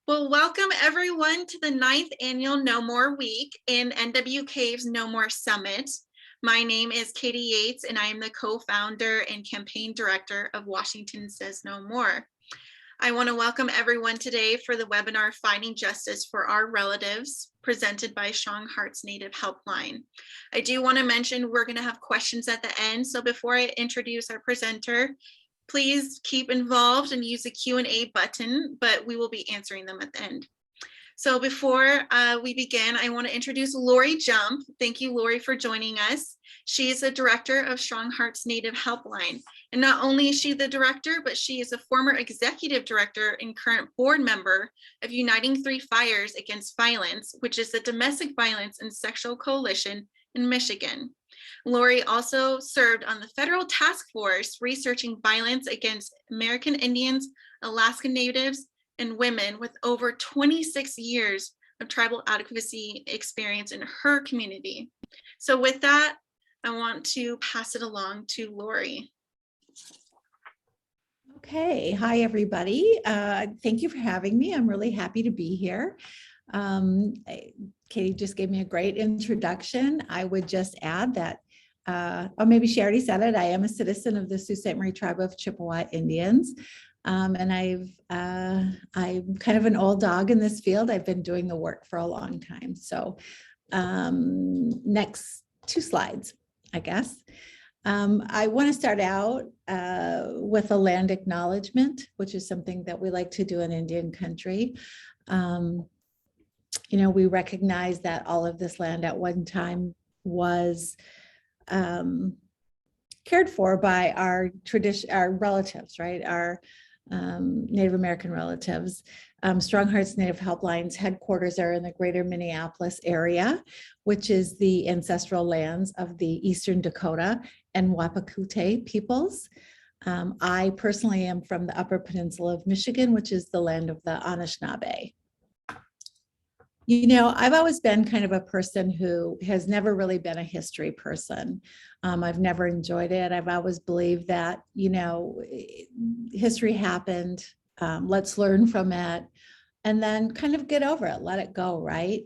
Well, welcome everyone to the 9th annual No More Week in NWCAVE's No More Summit. My name is Katie Yates, and I am the co-founder and campaign director of Washington Says No More. I want to welcome everyone today for the webinar Finding Justice for Our Relatives, presented by StrongHearts Native Helpline. I do want to mention we're going to have questions at the end, so before I introduce our presenter, please keep involved and use the Q&A button, but we will be answering them at the end. So before we begin, I want to introduce Lori Jump. Thank you, Lori, for joining us. She is the director of StrongHearts Native Helpline. And not only is she the director, but she is a former executive director and current board member of Uniting 3 Fires Against Violence, which is the domestic violence and sexual coalition in Michigan. Lori also served on the federal task force researching violence against American Indians, Alaska Natives, and women, with over 26 years of tribal advocacy experience in her community. So with that, I want to pass it along to Lori. Okay, hi everybody. Thank you for having me. I'm really happy to be here. Katie just gave me a great introduction. I would just add that, or maybe she already said it, I am a citizen of the Sault Ste. Marie Tribe of Chippewa Indians. And I'm kind of an old dog in this field. I've been doing the work for a long time. So next 2 slides, I guess. I want to start out with a land acknowledgement, which is something that we like to do in Indian country. You know, we recognize that all of this land at one time was cared for by our relatives, right? Our Native American relatives. StrongHearts Native Helpline's headquarters are in the greater Minneapolis area, which is the ancestral lands of the Eastern Dakota and Wapakute peoples. I personally am from the Upper Peninsula of Michigan, which is the land of the Anishinaabe. You know, I've always been kind of a person who has never really been a history person. I've never enjoyed it. I've always believed that, you know, history happened, let's learn from it, and then kind of get over it, let it go, right?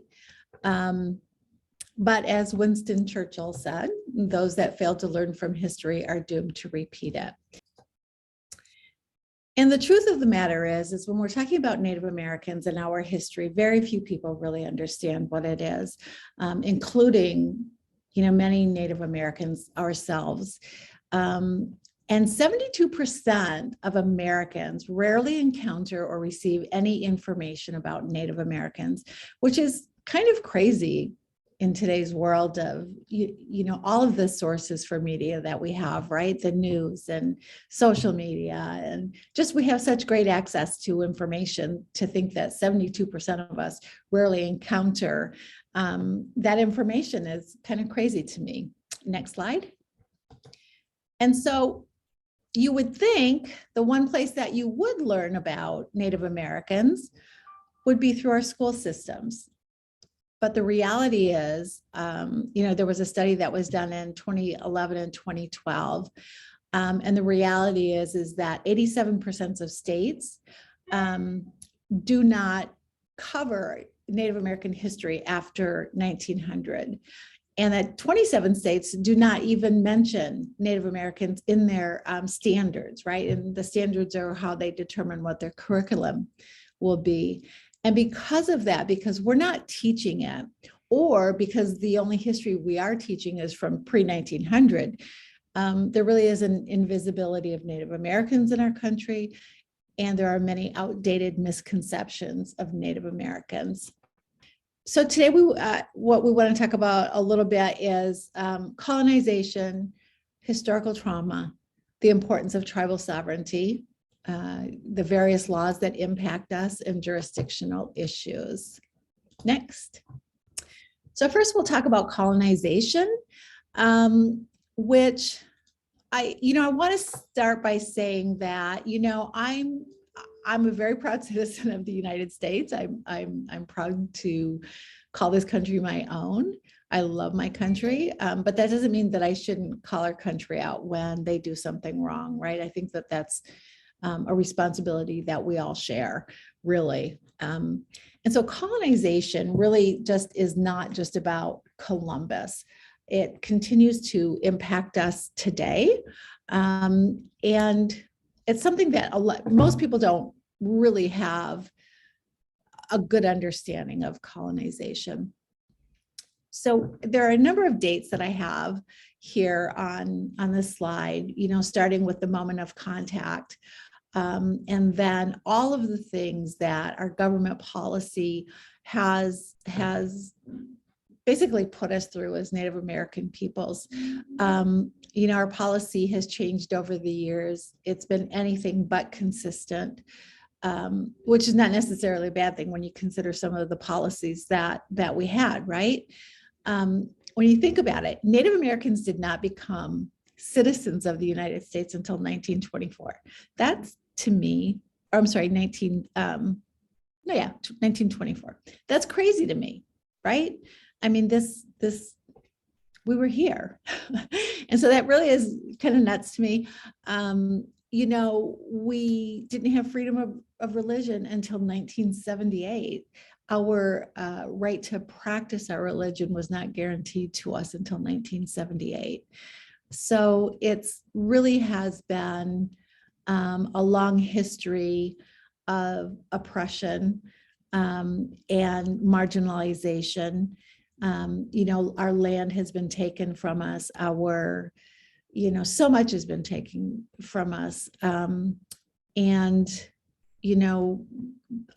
But as Winston Churchill said, those that fail to learn from history are doomed to repeat it. And the truth of the matter is when we're talking about Native Americans and our history, very few people really understand what it is, including, you know, many Native Americans ourselves. And 72% of Americans rarely encounter or receive any information about Native Americans, which is kind of crazy in today's world of, you know, all of the sources for media that we have, right? The news and social media, and just we have such great access to information to think that 72% of us rarely encounter that information is kind of crazy to me. Next slide. And so you would think the one place that you would learn about Native Americans would be through our school systems. But the reality is, you know, there was a study that was done in 2011 and 2012. And the reality is that 87% of states do not cover Native American history after 1900. And that 27 states do not even mention Native Americans in their standards, right? And the standards are how they determine what their curriculum will be. And because of that, because we're not teaching it, or because the only history we are teaching is from pre-1900, there really is an invisibility of Native Americans in our country, and there are many outdated misconceptions of Native Americans. So today, what we want to talk about a little bit is colonization, historical trauma, the importance of tribal sovereignty, the various laws that impact us, and jurisdictional issues. Next. So first we'll talk about colonization, which I want to start by saying that, you know, I'm a very proud citizen of the United States. I'm proud to call this country my own. I love my country, but that doesn't mean that I shouldn't call our country out when they do something wrong, right? I think that that's a responsibility that we all share, really. And so colonization really just is not just about Columbus. It continues to impact us today. And it's something that most people don't really have a good understanding of colonization. So there are a number of dates that I have here on this slide, starting with the moment of contact. And then all of the things that our government policy has basically put us through as Native American peoples. Our policy has changed over the years. It's been anything but consistent, which is not necessarily a bad thing when you consider some of the policies that we had, right? When you think about it, Native Americans did not become citizens of the United States until 1924. That's, to me, or I'm sorry, 1924. That's crazy to me, right? I mean, we were here. And so that really is kind of nuts to me. We didn't have freedom of religion until 1978. Our right to practice our religion was not guaranteed to us until 1978. So it's really has been a long history of oppression and marginalization. Our land has been taken from us. So much has been taken from us.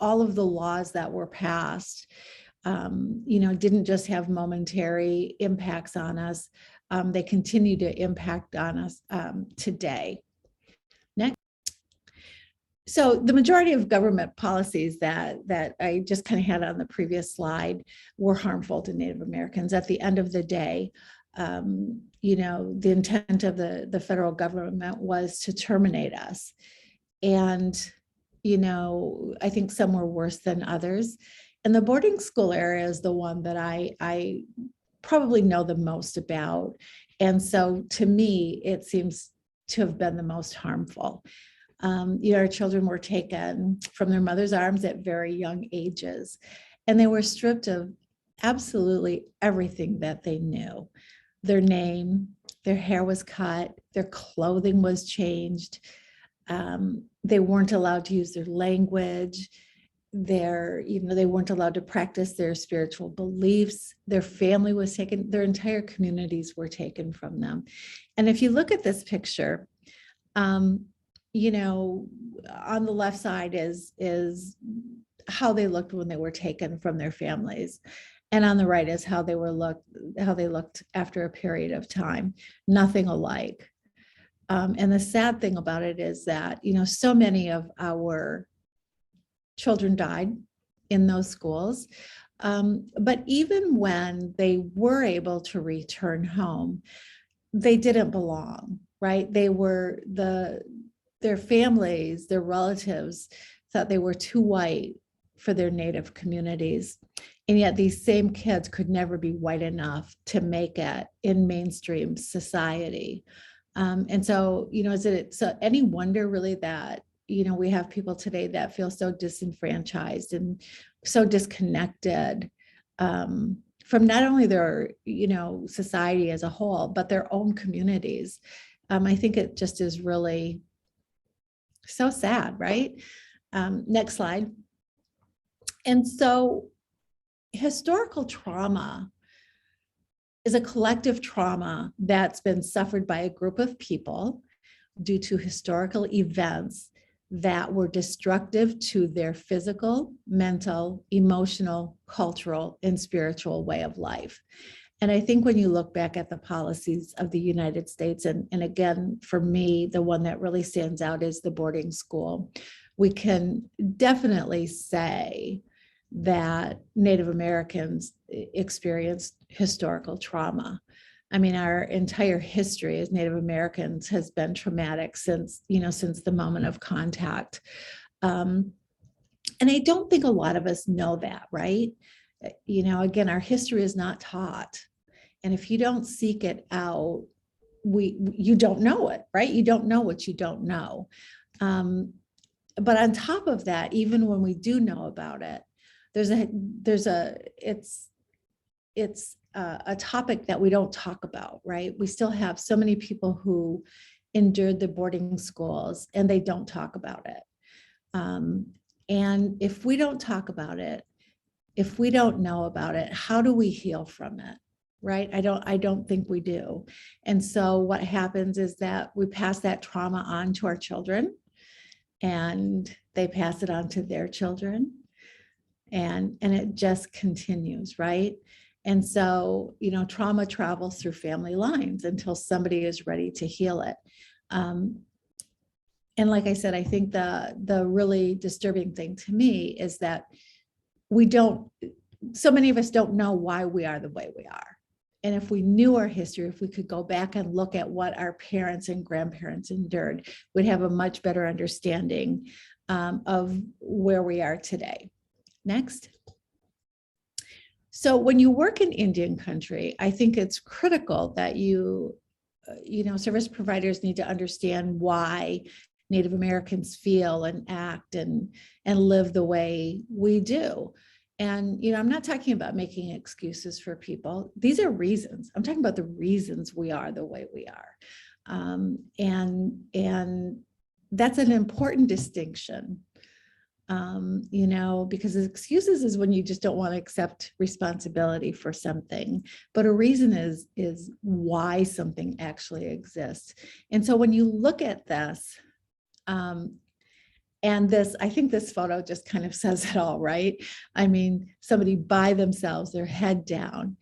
All of the laws that were passed, didn't just have momentary impacts on us. They continue to impact on us today. Next. So the majority of government policies that I just kind of had on the previous slide were harmful to Native Americans. At the end of the day, the intent of the federal government was to terminate us. And, I think some were worse than others. And the boarding school area is the one that I probably know the most about. And so to me, it seems to have been the most harmful. Our children were taken from their mother's arms at very young ages, and they were stripped of absolutely everything that they knew. Their name, their hair was cut, their clothing was changed. They weren't allowed to use their language. They weren't allowed to practice their spiritual beliefs. Their family was taken, their entire communities were taken from them. And if you look at this picture, on the left side is how they looked when they were taken from their families. And on the right is how they looked after a period of time. Nothing alike. And the sad thing about it is that, so many of our children died in those schools. But even when they were able to return home, they didn't belong, right? Their families, their relatives thought they were too white for their Native communities. And yet these same kids could never be white enough to make it in mainstream society. And so, is it so any wonder really that, we have people today that feel so disenfranchised and so disconnected from not only their, society as a whole, but their own communities. I think it just is really so sad, right? Next slide. And so historical trauma is a collective trauma that's been suffered by a group of people due to historical events that were destructive to their physical, mental, emotional, cultural, and spiritual way of life. And I think when you look back at the policies of the United States, and again, for me, the one that really stands out is the boarding school, we can definitely say that Native Americans experienced historical trauma. I mean, our entire history as Native Americans has been traumatic since the moment of contact. And I don't think a lot of us know that, right? Again, our history is not taught. And if you don't seek it out, you don't know it, right? You don't know what you don't know. But on top of that, even when we do know about it, it's a topic that we don't talk about, right? We still have so many people who endured the boarding schools and they don't talk about it. And if we don't talk about it, if we don't know about it, how do we heal from it? Right? I don't think we do. And so what happens is that we pass that trauma on to our children, and they pass it on to their children, and it just continues, right? And so, trauma travels through family lines until somebody is ready to heal it. And like I said, I think the really disturbing thing to me is that so many of us don't know why we are the way we are. And if we knew our history, if we could go back and look at what our parents and grandparents endured, we'd have a much better understanding of where we are today. Next. So when you work in Indian country, I think it's critical that service providers need to understand why Native Americans feel and act and live the way we do. And, I'm not talking about making excuses for people. These are reasons. I'm talking about the reasons we are the way we are. And that's an important distinction, because excuses is when you just don't want to accept responsibility for something. But a reason is why something actually exists. And so when you look at this, and this, I think this photo just kind of says it all, right? I mean, somebody by themselves, their head down,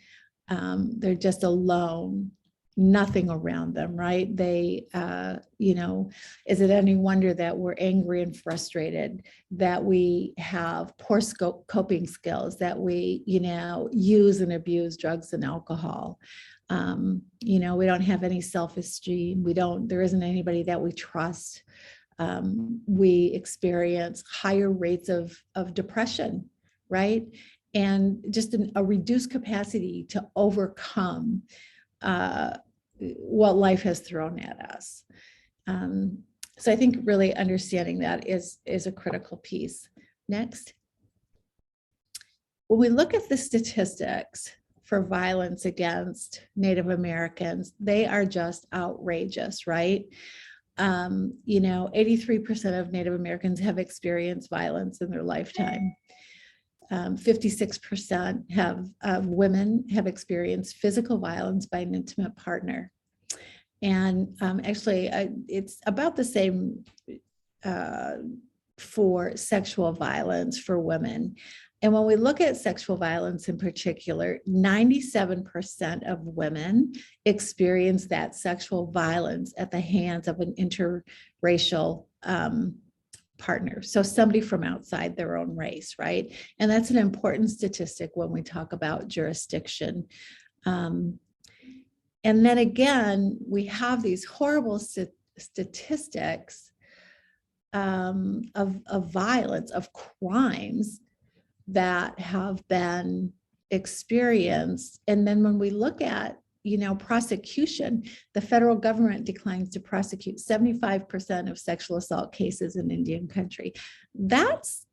they're just alone, nothing around them, right? They, is it any wonder that we're angry and frustrated, that we have poor coping skills, that we, use and abuse drugs and alcohol? We don't have any self-esteem. There isn't anybody that we trust. We experience higher rates of depression, right? And just a reduced capacity to overcome what life has thrown at us. So I think really understanding that is a critical piece. Next. When we look at the statistics for violence against Native Americans, they are just outrageous, right? 83% of Native Americans have experienced violence in their lifetime. 56% of women have experienced physical violence by an intimate partner. And actually, it's about the same for sexual violence for women. And when we look at sexual violence in particular, 97% of women experience that sexual violence at the hands of an interracial partner. So somebody from outside their own race, right? And that's an important statistic when we talk about jurisdiction. And then again, we have these horrible statistics of violence, of crimes that have been experienced. And then when we look at, prosecution, the federal government declines to prosecute 75% of sexual assault cases in Indian country. That's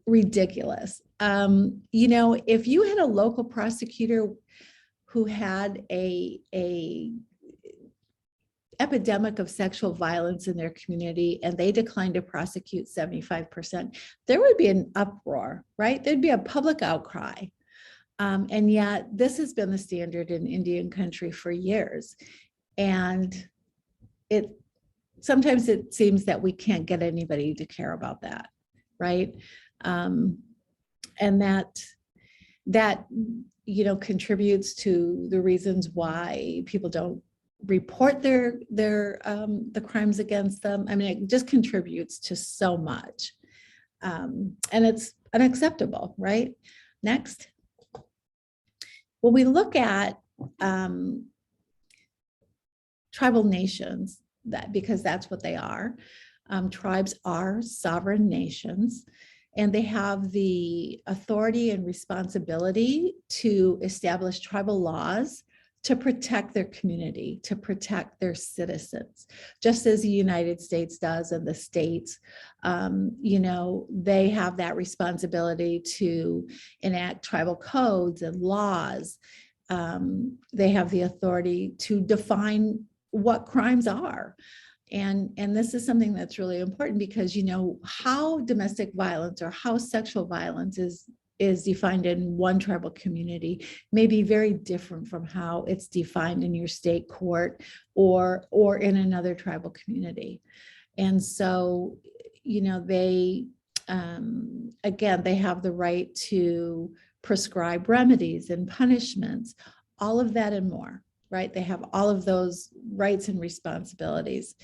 ridiculous. If you had a local prosecutor who had a epidemic of sexual violence in their community and they declined to prosecute 75%, there would be an uproar, right? There'd be a public outcry. And yet this has been the standard in Indian country for years. And sometimes it seems that we can't get anybody to care about that, right? And that contributes to the reasons why people don't report the crimes against them. I mean, it just contributes to so much. And it's unacceptable, right? Next. When we look at tribal nations, because that's what they are, tribes are sovereign nations, and they have the authority and responsibility to establish tribal laws to protect their community, to protect their citizens, just as the United States does and the states. They have that responsibility to enact tribal codes and laws. They have the authority to define what crimes are. And this is something that's really important because, how domestic violence or how sexual violence is defined in one tribal community may be very different from how it's defined in your state court or in another tribal community. And so, they, again, they have the right to prescribe remedies and punishments, all of that and more, right? They have all of those rights and responsibilities,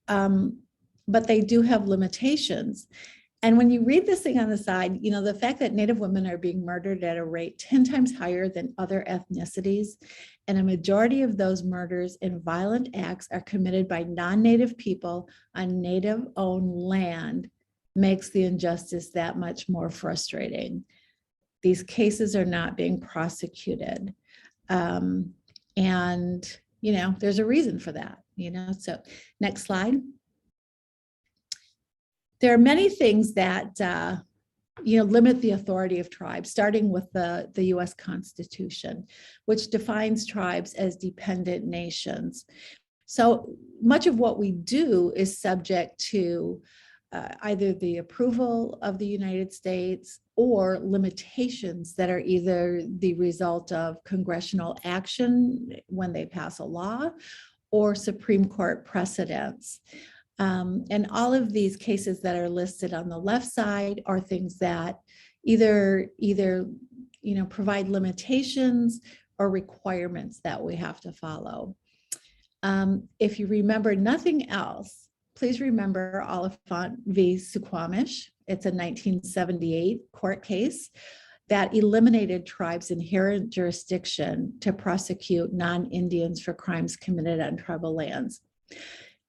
but they do have limitations. And when you read this thing on the side, the fact that Native women are being murdered at a rate 10 times higher than other ethnicities, and a majority of those murders and violent acts are committed by non-Native people on Native-owned land, makes the injustice that much more frustrating. These cases are not being prosecuted. And, there's a reason for that, So next slide. There are many things that, limit the authority of tribes, starting with the US Constitution, which defines tribes as dependent nations. So much of what we do is subject to either the approval of the United States or limitations that are either the result of congressional action when they pass a law or Supreme Court precedents. And all of these cases that are listed on the left side are things that either provide limitations or requirements that we have to follow. If you remember nothing else, please remember Oliphant v. Suquamish. It's a 1978 court case that eliminated tribes' inherent jurisdiction to prosecute non-Indians for crimes committed on tribal lands.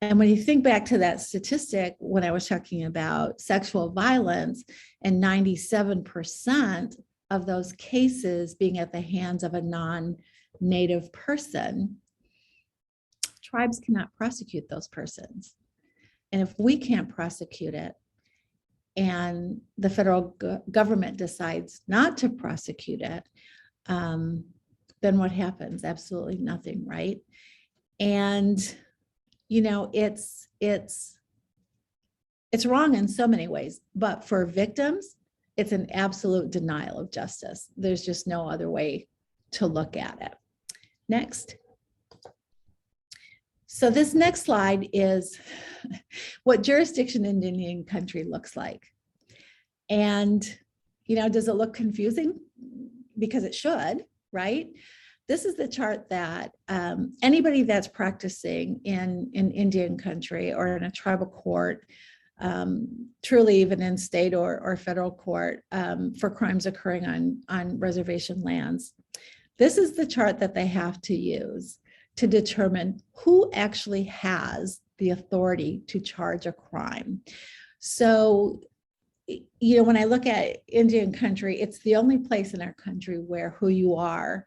And when you think back to that statistic, when I was talking about sexual violence, and 97% of those cases being at the hands of a non-Native person, tribes cannot prosecute those persons. And if we can't prosecute it, and the federal government decides not to prosecute it, then what happens? Absolutely nothing, right? And it's wrong in so many ways, but for victims, it's an absolute denial of justice. There's just no other way to look at it. Next. So this next slide is what jurisdiction in Indian country looks like. And, does it look confusing? Because it should, right? This is the chart that anybody that's practicing in Indian country or in a tribal court, truly even in state or federal court for crimes occurring on reservation lands, this is the chart that they have to use to determine who actually has the authority to charge a crime. So, when I look at Indian country, it's the only place in our country where who you are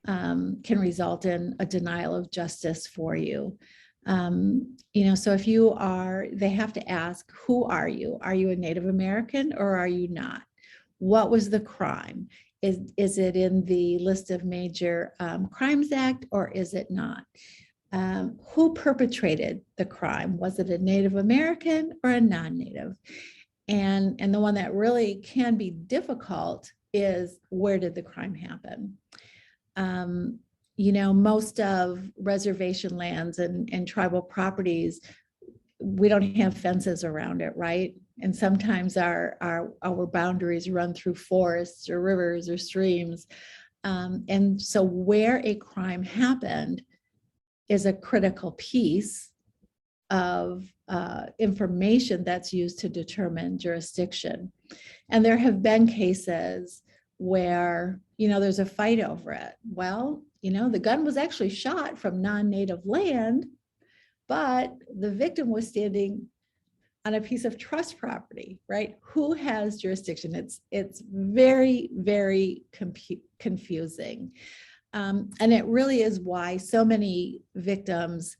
can result in a denial of justice for you. So if you are, they have to ask, who are you? Are you a Native American or are you not? What was the crime? Is it in the list of major crimes act or is it not? Who perpetrated the crime? Was it a Native American or a non-Native? And the one that really can be difficult is, where did the crime happen? Most of reservation lands and tribal properties, we don't have fences around it, right? And sometimes our boundaries run through forests or rivers or streams. And so where a crime happened is a critical piece of information that's used to determine jurisdiction. And there have been cases where, there's a fight over it. Well, the gun was actually shot from non-Native land, but the victim was standing on a piece of trust property, right? Who has jurisdiction? It's very, very confusing. And it really is why so many victims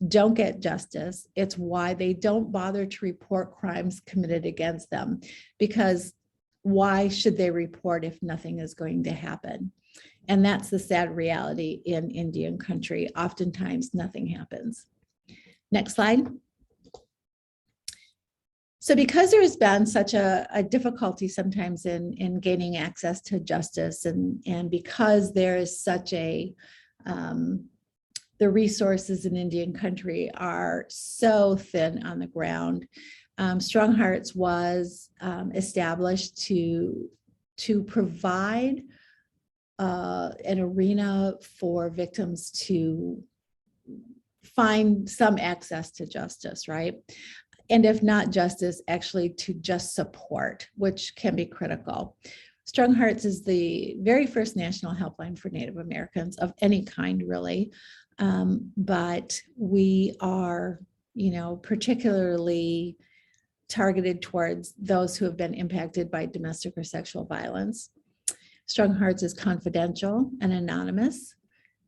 don't get justice. It's why they don't bother to report crimes committed against them, because why should they report if nothing is going to happen? And that's the sad reality in Indian country. Oftentimes nothing happens. Next slide. So because there has been such a difficulty sometimes in gaining access to justice, and because there is such a, the resources in Indian country are so thin on the ground, StrongHearts was established to provide an arena for victims to find some access to justice, right? And if not justice, actually to just support, which can be critical. StrongHearts is the very first national helpline for Native Americans of any kind, really. But we are, particularly targeted towards those who have been impacted by domestic or sexual violence. StrongHearts is confidential and anonymous.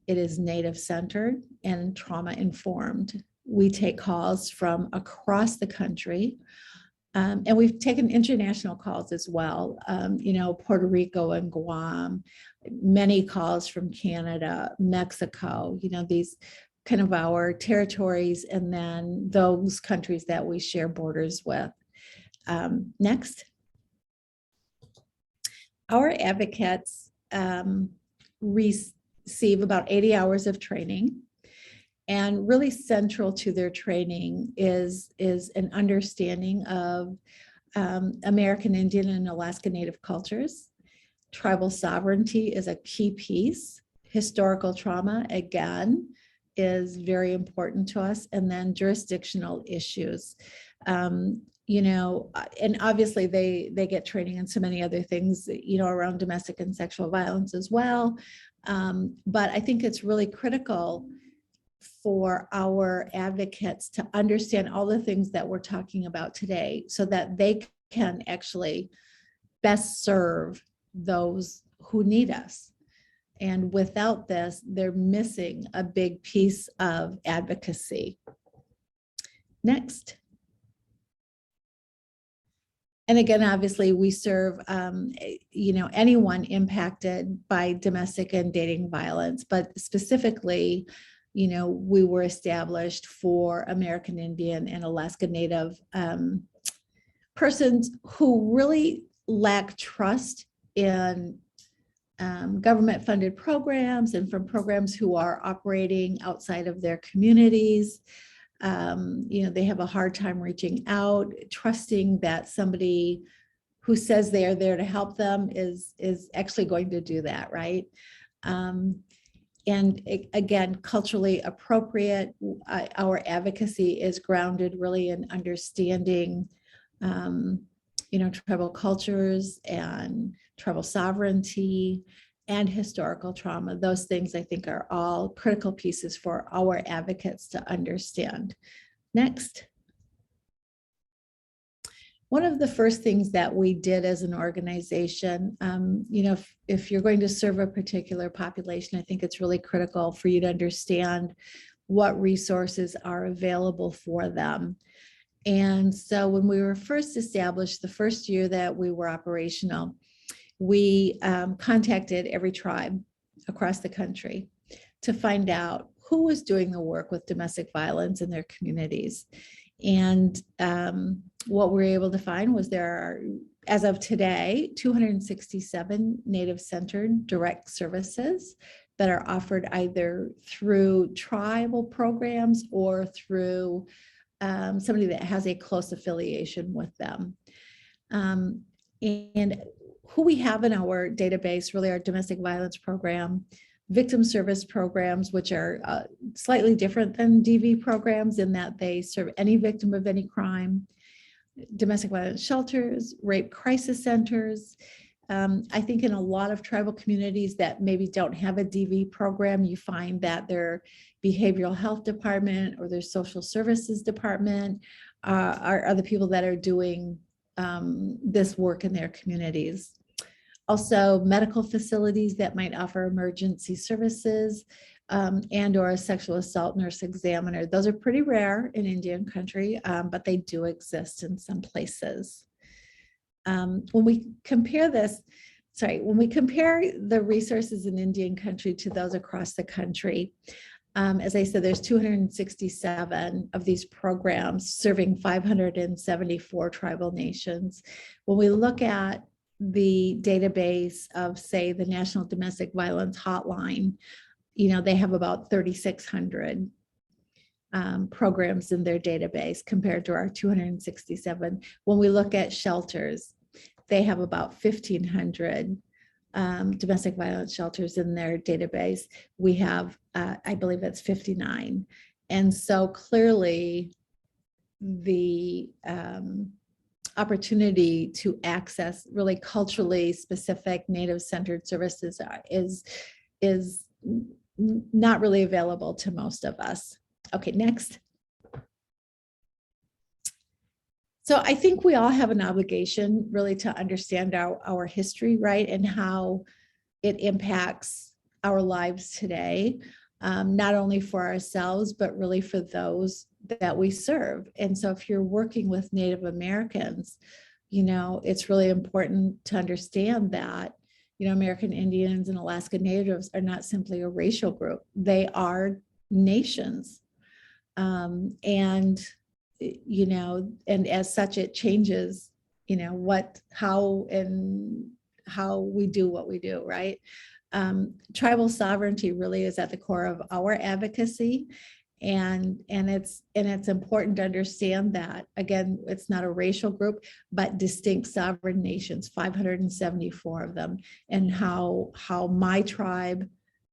It is Native-centered and trauma-informed. We take calls from across the country, and we've taken international calls as well, Puerto Rico and Guam, many calls from Canada, Mexico, these kind of our territories, and then those countries that we share borders with. Next. Our advocates receive about 80 hours of training. And really central to their training is an understanding of American Indian and Alaska Native cultures. Tribal sovereignty is a key piece. Historical trauma, again, is very important to us. And then jurisdictional issues. And obviously they get training in so many other things, around domestic and sexual violence as well. But I think it's really critical for our advocates to understand all the things that we're talking about today, so that they can actually best serve those who need us. And without this, they're missing a big piece of advocacy. Next. And again, obviously, we serve anyone impacted by domestic and dating violence, but specifically, we were established for American Indian and Alaska Native persons who really lack trust in government-funded programs and from programs who are operating outside of their communities. They have a hard time reaching out, trusting that somebody who says they are there to help them is actually going to do that, right? And again, culturally appropriate. Our advocacy is grounded really in understanding, tribal cultures and tribal sovereignty and historical trauma. Those things I think are all critical pieces for our advocates to understand. Next. One of the first things that we did as an organization, if you're going to serve a particular population, I think it's really critical for you to understand what resources are available for them. And so when we were first established, the first year that we were operational, we contacted every tribe across the country to find out who was doing the work with domestic violence in their communities. And what we were able to find was there are, as of today, 267 Native-centered direct services that are offered either through tribal programs or through somebody that has a close affiliation with them. And who we have in our database really are domestic violence program, victim service programs, which are slightly different than DV programs in that they serve any victim of any crime, domestic violence shelters, rape crisis centers. I think in a lot of tribal communities that maybe don't have a DV program, you find that their behavioral health department or their social services department are the people that are doing this work in their communities. Also, medical facilities that might offer emergency services, and or a sexual assault nurse examiner. Those are pretty rare in Indian country, but they do exist in some places. When we compare the resources in Indian country to those across the country, as I said, there's 267 of these programs serving 574 tribal nations. When we look at the database of, say, the National Domestic Violence Hotline, they have about 3,600 programs in their database compared to our 267. When we look at shelters, they have about 1,500 domestic violence shelters in their database. We have, I believe it's 59. And so clearly the opportunity to access really culturally specific Native-centered services is not really available to most of us. Okay, next. So I think we all have an obligation really to understand our history, right? And how it impacts our lives today, not only for ourselves, but really for those that we serve. And so if you're working with Native Americans, it's really important to understand that, American Indians and Alaska Natives are not simply a racial group. They are nations. And as such, it changes, how we do what we do, right? Tribal sovereignty really is at the core of our advocacy. And it's important to understand that, again, it's not a racial group, but distinct sovereign nations, 574 of them, and how my tribe,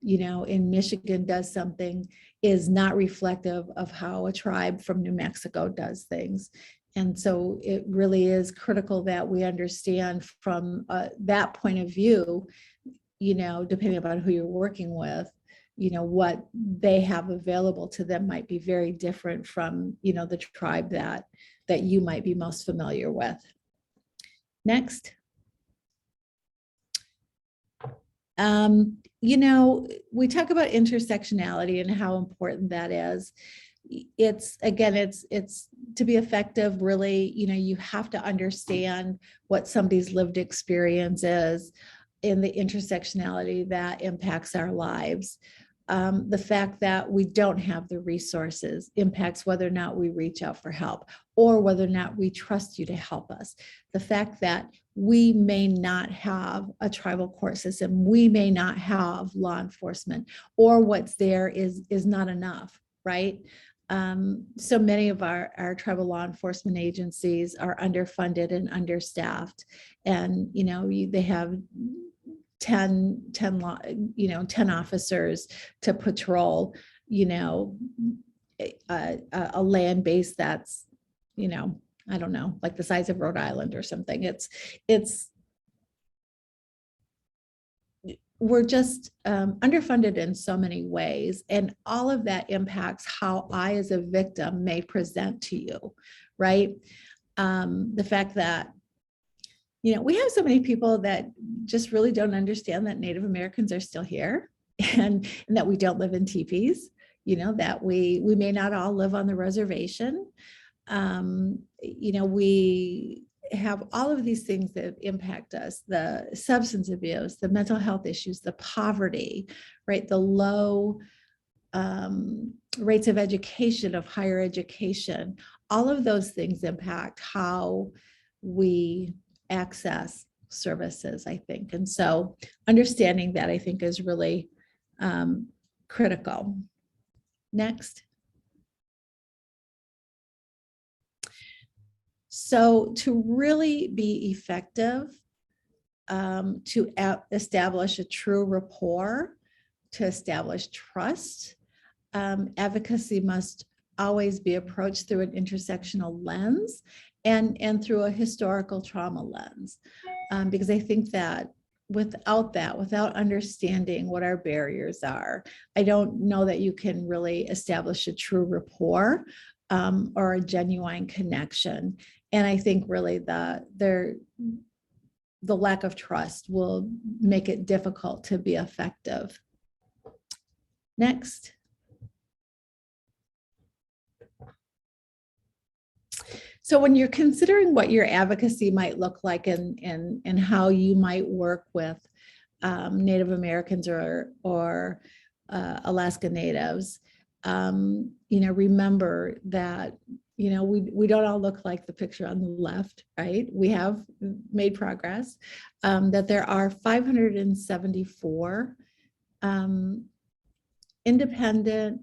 in Michigan does something is not reflective of how a tribe from New Mexico does things. And so it really is critical that we understand from that point of view, depending upon who you're working with, what they have available to them might be very different from, the tribe that you might be most familiar with. Next. We talk about intersectionality and how important that is. It's to be effective, really, you have to understand what somebody's lived experience is in the intersectionality that impacts our lives. The fact that we don't have the resources impacts whether or not we reach out for help or whether or not we trust you to help us. The fact that we may not have a tribal court system, we may not have law enforcement, or what's there is not enough, right? So many of our tribal law enforcement agencies are underfunded and understaffed, and they have 10 officers to patrol, a land base that's, I don't know, like the size of Rhode Island or something. We're just underfunded in so many ways, and all of that impacts how I as a victim may present to you, right? The fact that we have so many people that just really don't understand that Native Americans are still here, and that we don't live in teepees, that we may not all live on the reservation. We have all of these things that impact us, the substance abuse, the mental health issues, the poverty, right? The low rates of education, of higher education. All of those things impact how we access services, I think. And so understanding that, I think, is really critical. Next. So to really be effective, to establish a true rapport, to establish trust, advocacy must always be approached through an intersectional lens and through a historical trauma lens. Because I think that without understanding what our barriers are, I don't know that you can really establish a true rapport or a genuine connection. And I think really the lack of trust will make it difficult to be effective. Next. So when you're considering what your advocacy might look like and how you might work with Native Americans or Alaska Natives, remember that, we don't all look like the picture on the left, right? We have made progress, that there are 574 independent,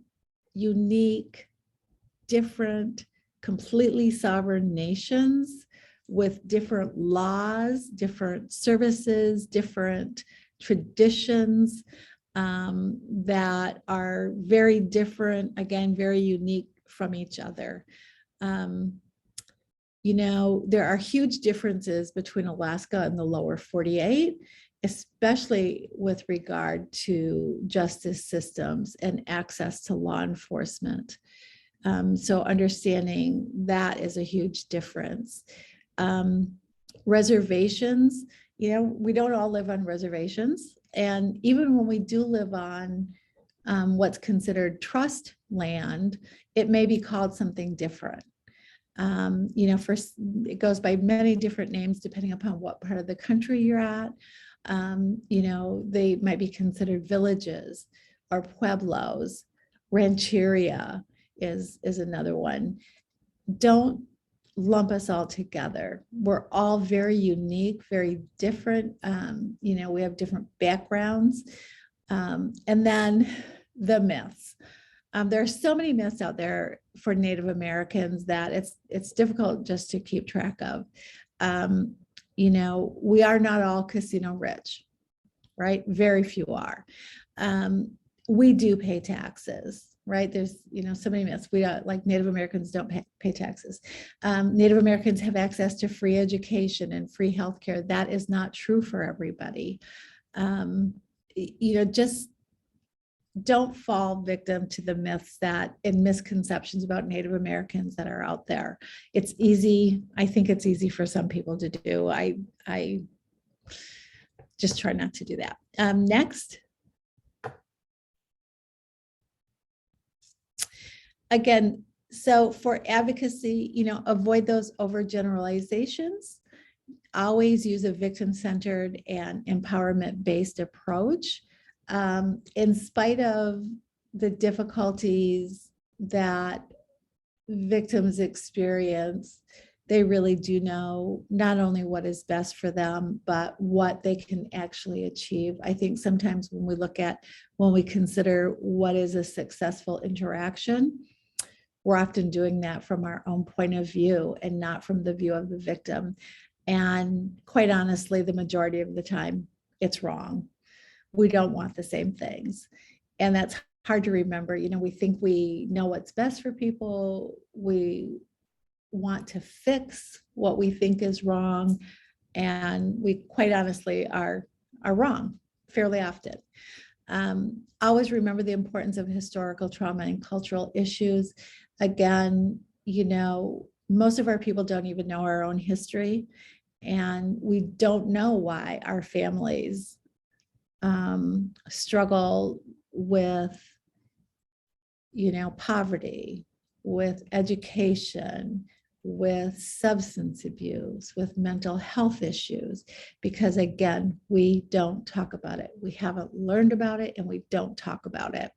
unique, different, completely sovereign nations with different laws, different services, different traditions that are very different, again, very unique from each other. There are huge differences between Alaska and the lower 48, especially with regard to justice systems and access to law enforcement. So understanding that is a huge difference. Reservations, we don't all live on reservations. And even when we do live on what's considered trust land, it may be called something different. First, it goes by many different names depending upon what part of the country you're at. They might be considered villages or pueblos. Rancheria is another one. Don't lump us all together. We're all very unique, very different. We have different backgrounds. And then the myths. There are so many myths out there for Native Americans that it's difficult just to keep track of. We are not all casino rich, right? Very few are. We do pay taxes, right? There's, so many myths. We don't, like Native Americans don't pay taxes. Native Americans have access to free education and free healthcare. That is not true for everybody. Just don't fall victim to the myths and misconceptions about Native Americans that are out there. It's easy. I think it's easy for some people to do. I just try not to do that. Next. Again, so for advocacy, avoid those overgeneralizations. Always use a victim-centered and empowerment-based approach. In spite of the difficulties that victims experience, they really do know not only what is best for them, but what they can actually achieve. I think sometimes when we consider what is a successful interaction, we're often doing that from our own point of view and not from the view of the victim. And quite honestly, the majority of the time, it's wrong. We don't want the same things. And that's hard to remember. We think we know what's best for people. We want to fix what we think is wrong. And we quite honestly are wrong fairly often. Always remember the importance of historical trauma and cultural issues. Again, most of our people don't even know our own history. And we don't know why our families struggle with, poverty, with education, with substance abuse, with mental health issues, because again, we don't talk about it. We haven't learned about it and we don't talk about it.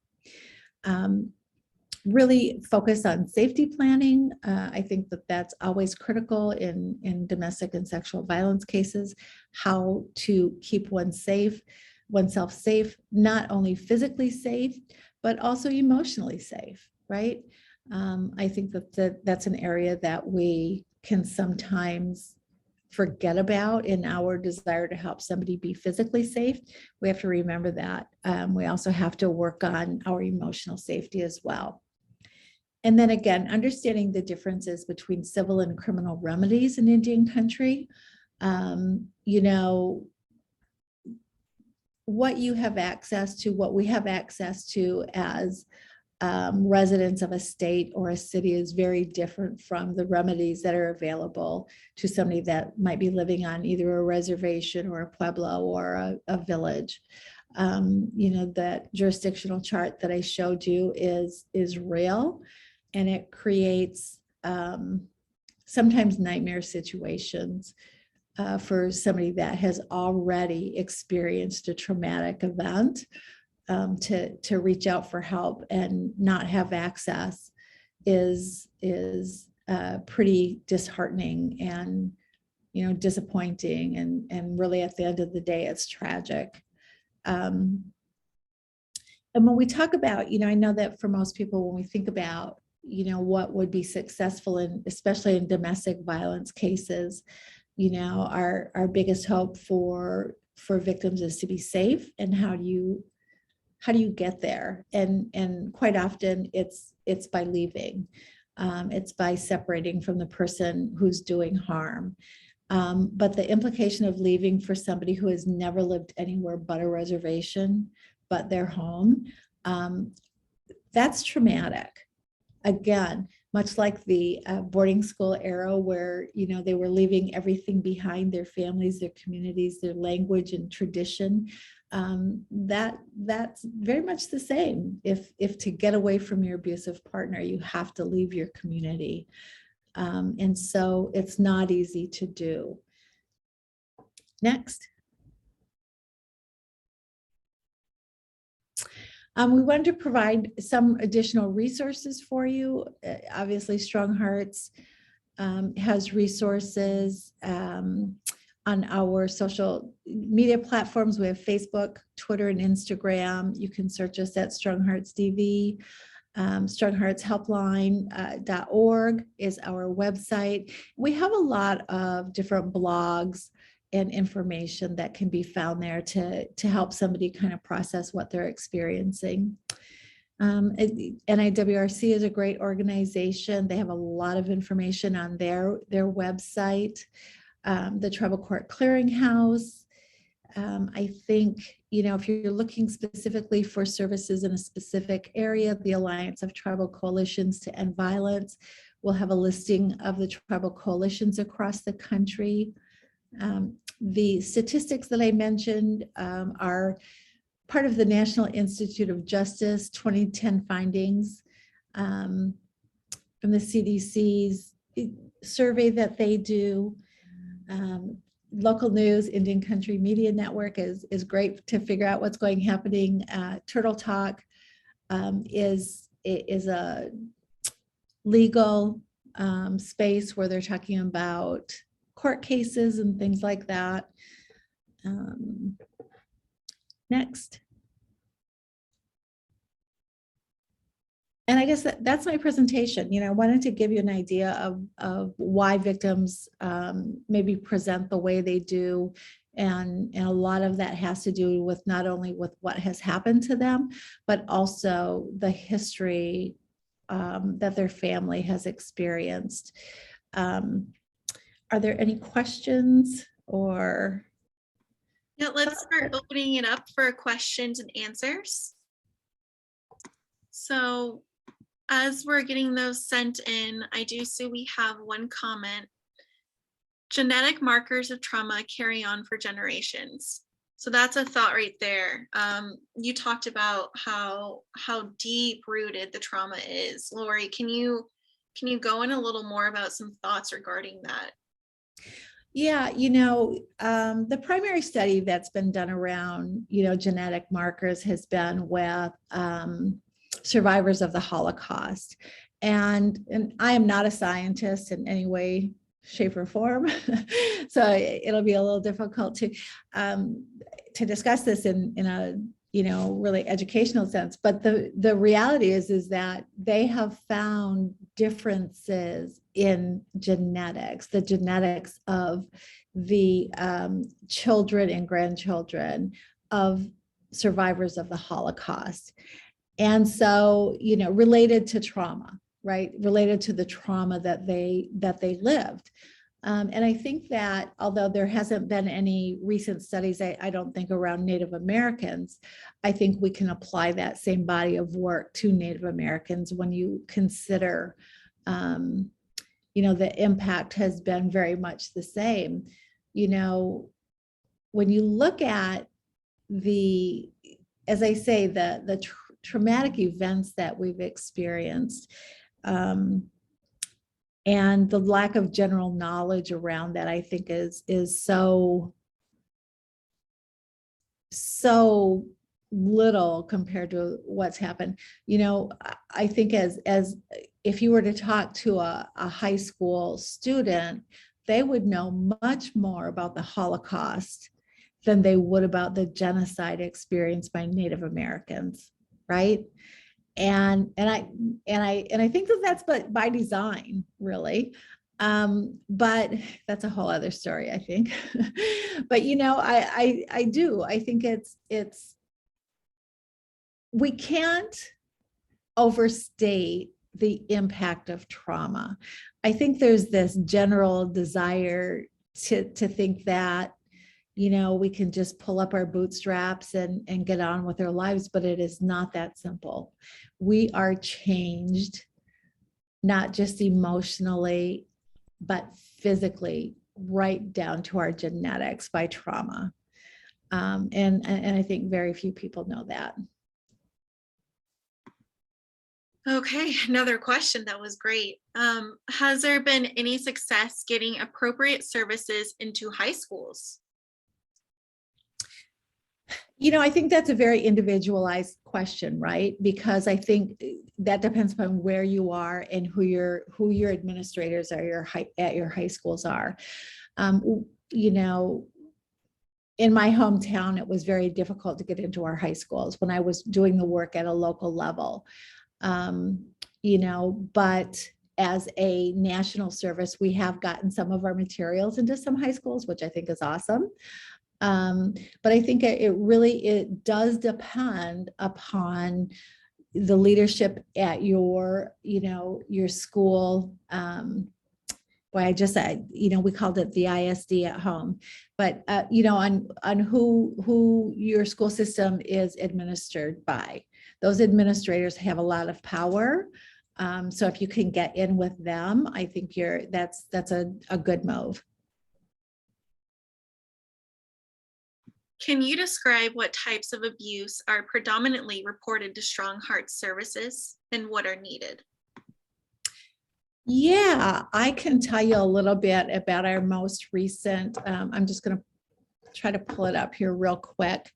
Really focus on safety planning. I think that's always critical in domestic and sexual violence cases, how to keep oneself safe, not only physically safe, but also emotionally safe, right? I think that's an area that we can sometimes forget about in our desire to help somebody be physically safe. We have to remember that. We also have to work on our emotional safety as well. And then again, understanding the differences between civil and criminal remedies in Indian country. What you have access to, what we have access to as residents of a state or a city is very different from the remedies that are available to somebody that might be living on either a reservation or a pueblo or a village. That jurisdictional chart that I showed you is real, and it creates sometimes nightmare situations for somebody that has already experienced a traumatic event. To reach out for help and not have access is pretty disheartening and disappointing, and really at the end of the day it's tragic. And when we talk about, I know that for most people, when we think about what would be successful in, especially in domestic violence cases, our biggest hope for victims is to be safe. And how do you get there? And quite often it's by leaving. It's by separating from the person who's doing harm. But the implication of leaving for somebody who has never lived anywhere but a reservation, but their home, that's traumatic. Again, much like the boarding school era where, they were leaving everything behind, their families, their communities, their language and tradition. That's very much the same. If to get away from your abusive partner, you have to leave your community. And so it's not easy to do. Next. We wanted to provide some additional resources for you. Obviously, StrongHearts has resources on our social media platforms. We have Facebook, Twitter, and Instagram. You can search us at StrongHearts DV. StrongHearts Helpline.org is our website. We have a lot of different blogs and information that can be found there to help somebody kind of process what they're experiencing. NIWRC is a great organization. They have a lot of information on their website. The Tribal Court Clearinghouse. I think, if you're looking specifically for services in a specific area, the Alliance of Tribal Coalitions to End Violence will have a listing of the tribal coalitions across the country. The statistics that I mentioned are part of the National Institute of Justice 2010 findings from the CDC's survey that they do. Local news, Indian Country Media Network is great to figure out what's happening. Turtle Talk is a legal space where they're talking about court cases and things like that. Next. And I guess that's my presentation. I wanted to give you an idea of why victims maybe present the way they do. And a lot of that has to do with not only with what has happened to them, but also the history that their family has experienced. Are there any questions or? Yeah, let's start opening it up for questions and answers. So as we're getting those sent in, I do see we have one comment. Genetic markers of trauma carry on for generations. So that's a thought right there. You talked about how deep rooted the trauma is. Lori, can you go in a little more about some thoughts regarding that? Yeah, the primary study that's been done around, genetic markers has been with survivors of the Holocaust. And I am not a scientist in any way, shape, or form. So it'll be a little difficult to discuss this in a really educational sense. But the reality is that they have found differences in genetics, the genetics of the children and grandchildren of survivors of the Holocaust. And so, related to trauma, right? Related to the trauma that they lived. And I think that although there hasn't been any recent studies, I don't think around Native Americans, I think we can apply that same body of work to Native Americans when you consider, the impact has been very much the same. When you look at as I say, the traumatic events that we've experienced, and the lack of general knowledge around that, I think is so little compared to what's happened. I think as if you were to talk to a high school student, they would know much more about the Holocaust than they would about the genocide experienced by Native Americans, right? And I think that that's by design, really. But that's a whole other story, I think. But I think it's we can't overstate the impact of trauma. I think there's this general desire to think that we can just pull up our bootstraps and get on with our lives, but it is not that simple. We are changed, not just emotionally, but physically, right down to our genetics by trauma. And I think very few people know that. Okay, another question. That was great. Has there been any success getting appropriate services into high schools? I think that's a very individualized question, right? Because I think that depends upon where you are and who your administrators are at your high schools are. In my hometown, it was very difficult to get into our high schools when I was doing the work at a local level. But as a national service, we have gotten some of our materials into some high schools, which I think is awesome. But I think it does depend upon the leadership at your school. Boy, I just said, we called it the ISD at home, but on who your school system is administered by. Those administrators have a lot of power. So if you can get in with them, I think that's a good move. Can you describe what types of abuse are predominantly reported to StrongHearts services and what are needed? Yeah, I can tell you a little bit about our most recent, I'm just going to try to pull it up here real quick.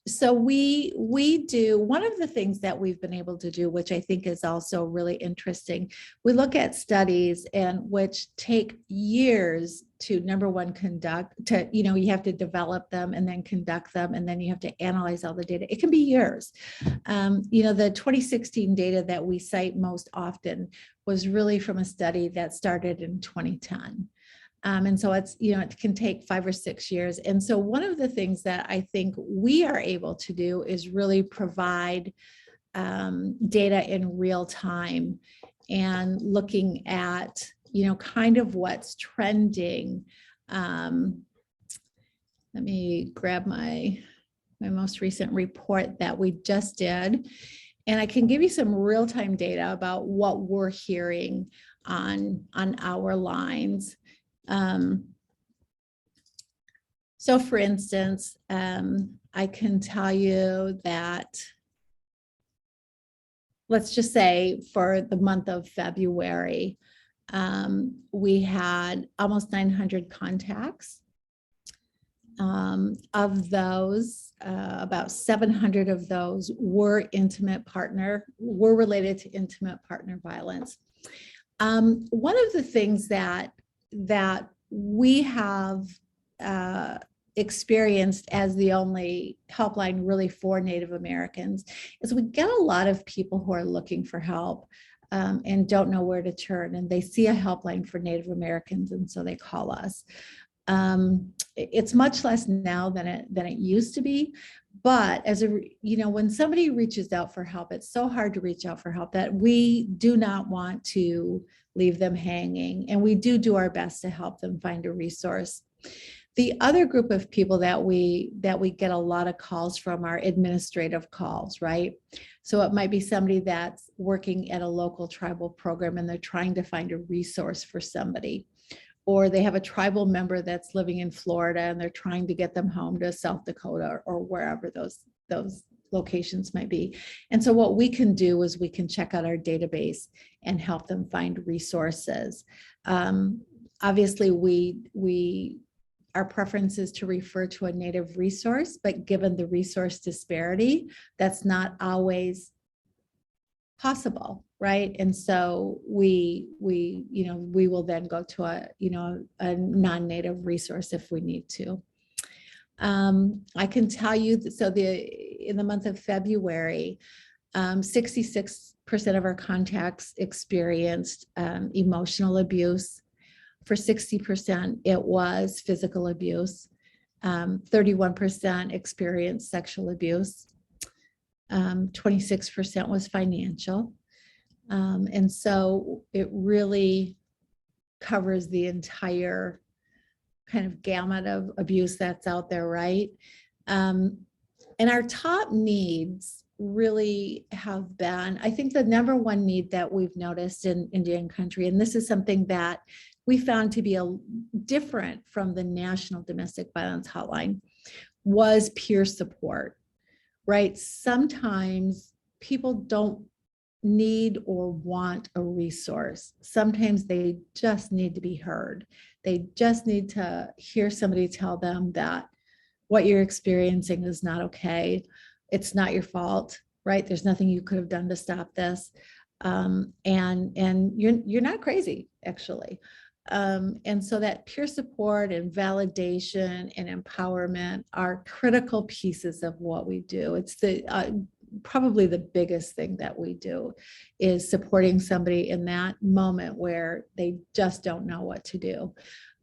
So we do, one of the things that we've been able to do, which I think is also really interesting, we look at studies which take years to, number one, you have to develop them and then conduct them, and then you have to analyze all the data. It can be years. The 2016 data that we cite most often was really from a study that started in 2010. And so it's, it can take 5 or 6 years. And so one of the things that I think we are able to do is really provide data in real time and looking at, kind of what's trending. Let me grab my most recent report that we just did. And I can give you some real-time data about what we're hearing on our lines. So for instance, I can tell you that, let's just say for the month of February, we had almost 900 contacts. Of those, about 700 of those were related to intimate partner violence. One of the things that we have experienced as the only helpline really for Native Americans is we get a lot of people who are looking for help and don't know where to turn, and they see a helpline for Native Americans, and so they call us. It's much less now than it used to be, but when somebody reaches out for help, it's so hard to reach out for help that we do not want to leave them hanging. And we do our best to help them find a resource. The other group of people that we get a lot of calls from are administrative calls, right? So it might be somebody that's working at a local tribal program and they're trying to find a resource for somebody. Or they have a tribal member that's living in Florida and they're trying to get them home to South Dakota or wherever those locations might be. And so what we can do is we can check out our database and help them find resources. Obviously, our preference is to refer to a Native resource, but given the resource disparity, that's not always possible, right? And so we will then go to a non-Native resource if we need to. I can tell you that, so in the month of February, 66% of our contacts experienced emotional abuse. For 60%, it was physical abuse. 31% experienced sexual abuse. 26% was financial. And so it really covers the entire kind of gamut of abuse that's out there, right? And our top needs really have been, I think the number one need that we've noticed in Indian country, and this is something that we found to be different from the National Domestic Violence Hotline, was peer support, right? Sometimes people don't need or want a resource. Sometimes they just need to be heard. They just need to hear somebody tell them that what you're experiencing is not okay. It's not your fault, right? There's nothing you could have done to stop this. And you're not crazy, actually. And so that peer support and validation and empowerment are critical pieces of what we do. It's probably the biggest thing that we do is supporting somebody in that moment where they just don't know what to do.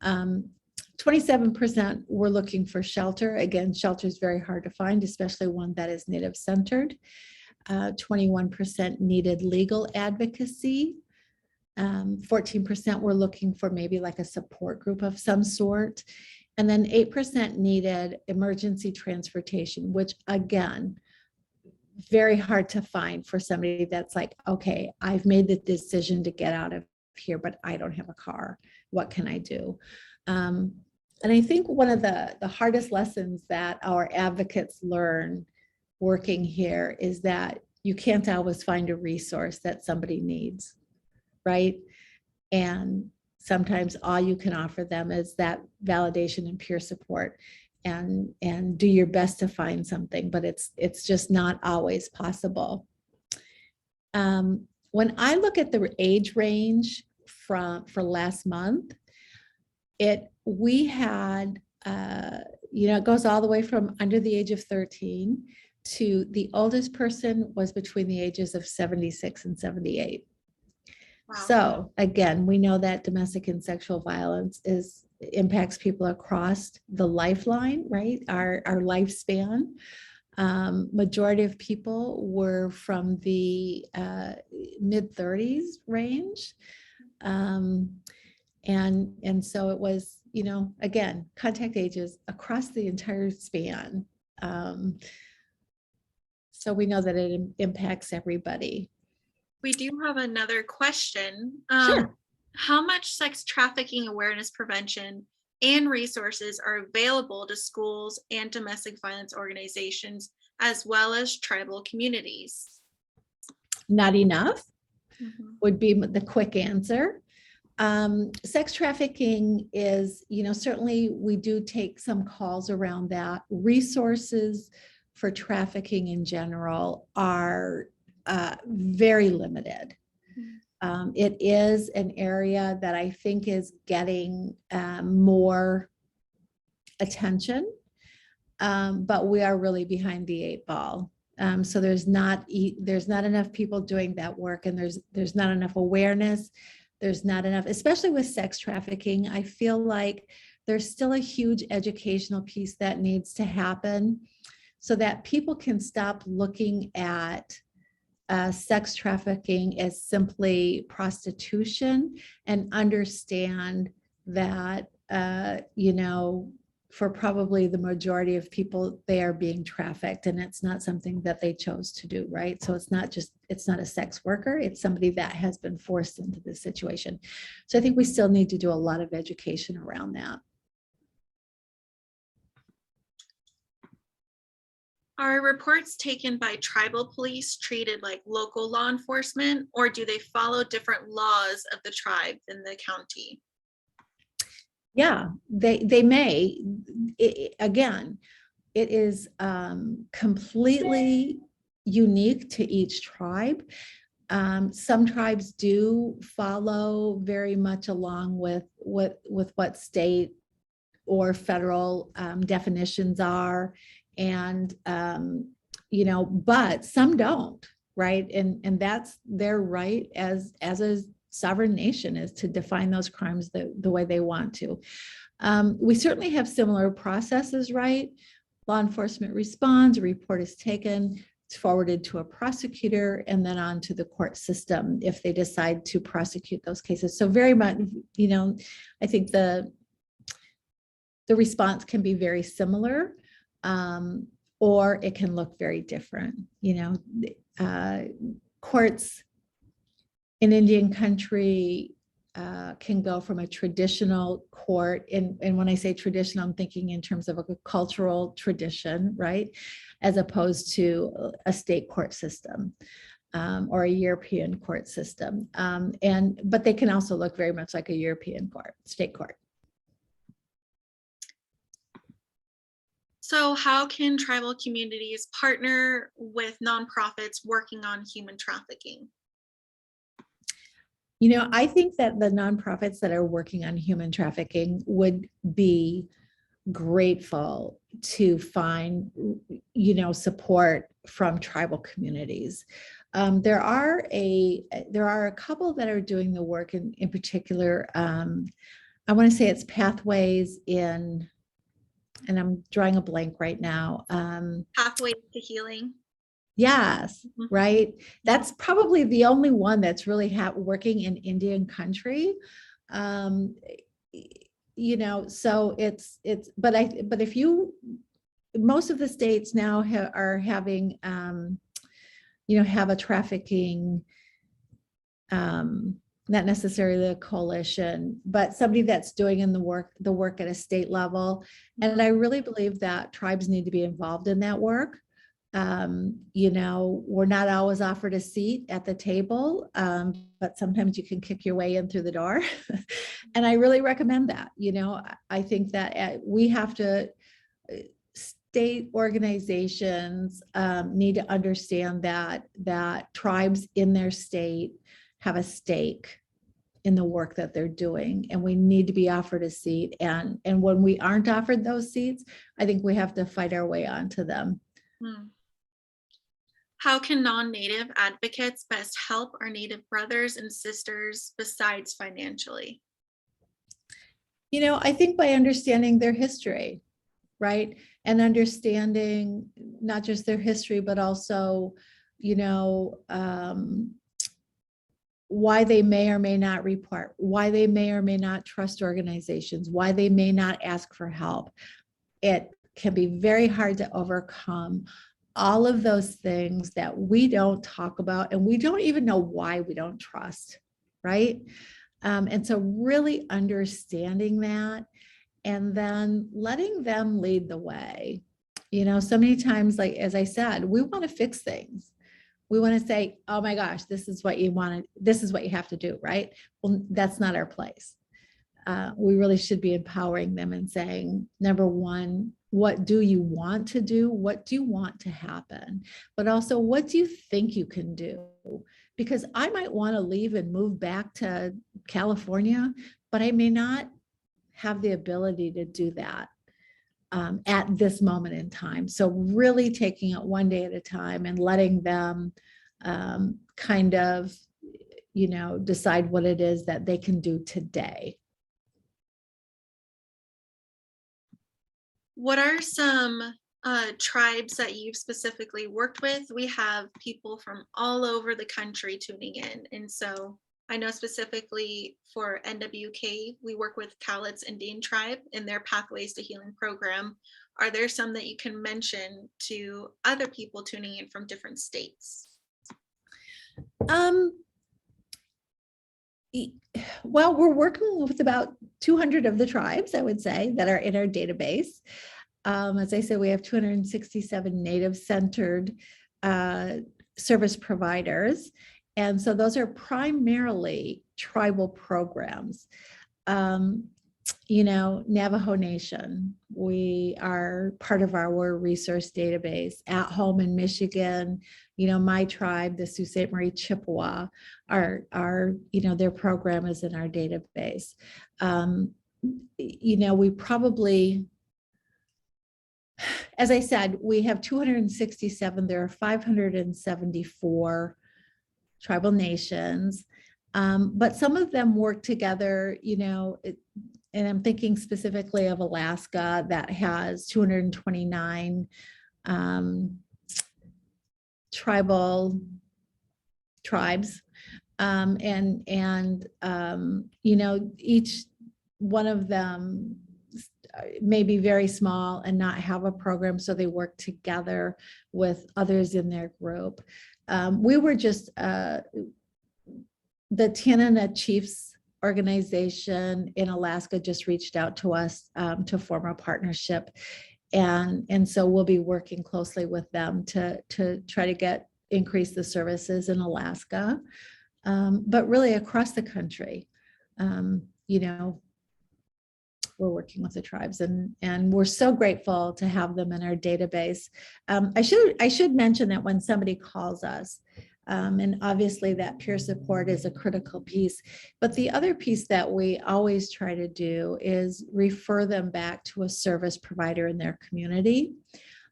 27% were looking for shelter. Again, shelter is very hard to find, especially one that is Native centered. 21% needed legal advocacy. 14% were looking for maybe like a support group of some sort. And then 8% needed emergency transportation, which again, very hard to find for somebody that's like, okay, I've made the decision to get out of here, but I don't have a car. What can I do? And I think one of the hardest lessons that our advocates learn working here is that you can't always find a resource that somebody needs, right? And sometimes all you can offer them is that validation and peer support. And do your best to find something, but it's just not always possible. When I look at the age range for last month, we had it goes all the way from under the age of 13 to the oldest person was between the ages of 76 and 78. Wow. So again, we know that domestic and sexual violence impacts people across the lifeline, right? Our lifespan. Majority of people were from the mid-30s range. And so it was, again, contact ages across the entire span. So we know that it impacts everybody. We do have another question. Sure. How much sex trafficking awareness prevention and resources are available to schools and domestic violence organizations, as well as tribal communities? Not enough would be the quick answer. Sex trafficking is, certainly we do take some calls around that. Resources for trafficking in general are very limited. It is an area that I think is getting more attention, but we are really behind the 8 ball. So there's not enough people doing that work, and there's not enough awareness. There's not enough, especially with sex trafficking. I feel like there's still a huge educational piece that needs to happen so that people can stop looking at sex trafficking as simply prostitution and understand that, for probably the majority of people, they are being trafficked, and it's not something that they chose to do, right? So it's not a sex worker, it's somebody that has been forced into this situation. So I think we still need to do a lot of education around that. Are reports taken by tribal police treated like local law enforcement, or do they follow different laws of the tribe in the county? Yeah, they may. Again, it is completely unique to each tribe. Some tribes do follow very much along with what state or federal definitions are, and but some don't, right? And that's their right as a sovereign nation, is to define those crimes the way they want to. We certainly have similar processes, right? Law enforcement responds, a report is taken, it's forwarded to a prosecutor, and then on to the court system if they decide to prosecute those cases. So very much, I think the response can be very similar, or it can look very different. Courts in Indian country can go from a traditional court, and when I say traditional, I'm thinking in terms of a cultural tradition, right? As opposed to a state court system or a European court system. But they can also look very much like a European court, state court. So how can tribal communities partner with nonprofits working on human trafficking? I think that the nonprofits that are working on human trafficking would be grateful to find, support from tribal communities. There are a couple that are doing the work in particular. I want to say it's Pathways in, and I'm drawing a blank right now. Pathways to Healing. Yes, right. That's probably the only one that's really working in Indian country. So but if most of the states now are having, have a trafficking, not necessarily a coalition, but somebody that's doing the work at a state level. And I really believe that tribes need to be involved in that work. We're not always offered a seat at the table, but sometimes you can kick your way in through the door. And I really recommend that. I think that we have to, state organizations need to understand that tribes in their state have a stake in the work that they're doing, and we need to be offered a seat. And when we aren't offered those seats, I think we have to fight our way onto them. How can non-Native advocates best help our Native brothers and sisters besides financially? I think by understanding their history, right? And understanding not just their history, but also, why they may or may not report, why they may or may not trust organizations, why they may not ask for help. It can be very hard to overcome all of those things that we don't talk about, and we don't even know why we don't trust, right? And so really understanding that, and then letting them lead the way. So many times, like, as I said, we want to fix things. We want to say, oh my gosh, this is what you want, this is what you have to do, right? Well, that's not our place. We really should be empowering them and saying, number one, what do you want to do? What do you want to happen? But also, what do you think you can do? Because I might want to leave and move back to California, but I may not have the ability to do that at this moment in time. So really taking it one day at a time and letting them kind of, decide what it is that they can do today. What are some tribes that you've specifically worked with. We have people from all over the country tuning in. And so I know specifically for NWCAVE, we work with Cowlitz Indian Tribe in their Pathways to Healing program. Are there some that you can mention to other people tuning in from different states? Well, we're working with about 200 of the tribes, I would say, that are in our database. As I said, we have 267 Native-centered service providers. And so those are primarily tribal programs. Navajo Nation, we are part of our resource database. At Home in Michigan, my tribe, the Sault Ste. Marie Chippewa, their program is in our database. We probably, as I said, we have 267. There are 574 tribal nations, but some of them work together, and I'm thinking specifically of Alaska that has 229 tribes. Each one of them may be very small and not have a program, so they work together with others in their group. We were just, the Tanana Chiefs organization in Alaska just reached out to us to form a partnership. And so we'll be working closely with them to try to increase the services in Alaska, but really across the country. We're working with the tribes, and we're so grateful to have them in our database. I should mention that when somebody calls us, and obviously that peer support is a critical piece, but the other piece that we always try to do is refer them back to a service provider in their community.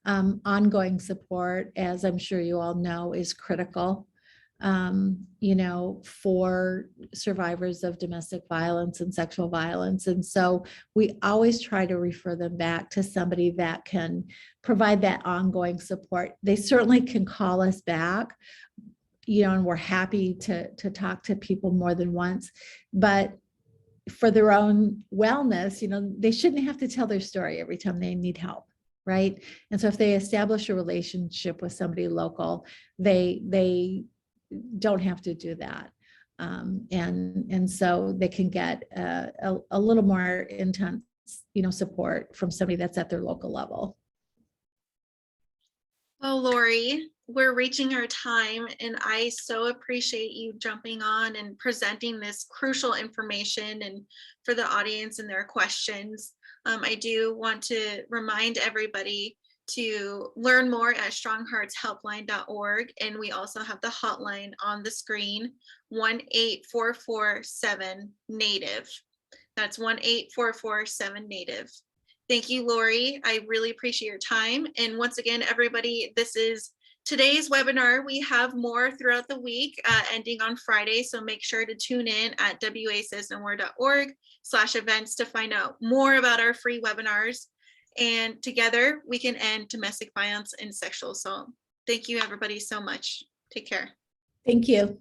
Ongoing support, as I'm sure you all know, is critical, for survivors of domestic violence and sexual violence. And so we always try to refer them back to somebody that can provide that ongoing support. They certainly can call us back, and we're happy to talk to people more than once, but for their own wellness, they shouldn't have to tell their story every time they need help, right? And so if they establish a relationship with somebody local, they don't have to do that. And so they can get a little more intense, support from somebody that's at their local level. Well, Lori, we're reaching our time, and I so appreciate you jumping on and presenting this crucial information and for the audience and their questions. I do want to remind everybody to learn more at strongheartshelpline.org, and we also have the hotline on the screen, 1-844-7-NATIVE. That's 1-844-7-NATIVE. Thank you, Lori. I really appreciate your time. And once again, everybody, this is today's webinar. We have more throughout the week, ending on Friday. So make sure to tune in at wasaysnowhere.org/events to find out more about our free webinars. And together we can end domestic violence and sexual assault. Thank you, everybody, so much. Take care. Thank you.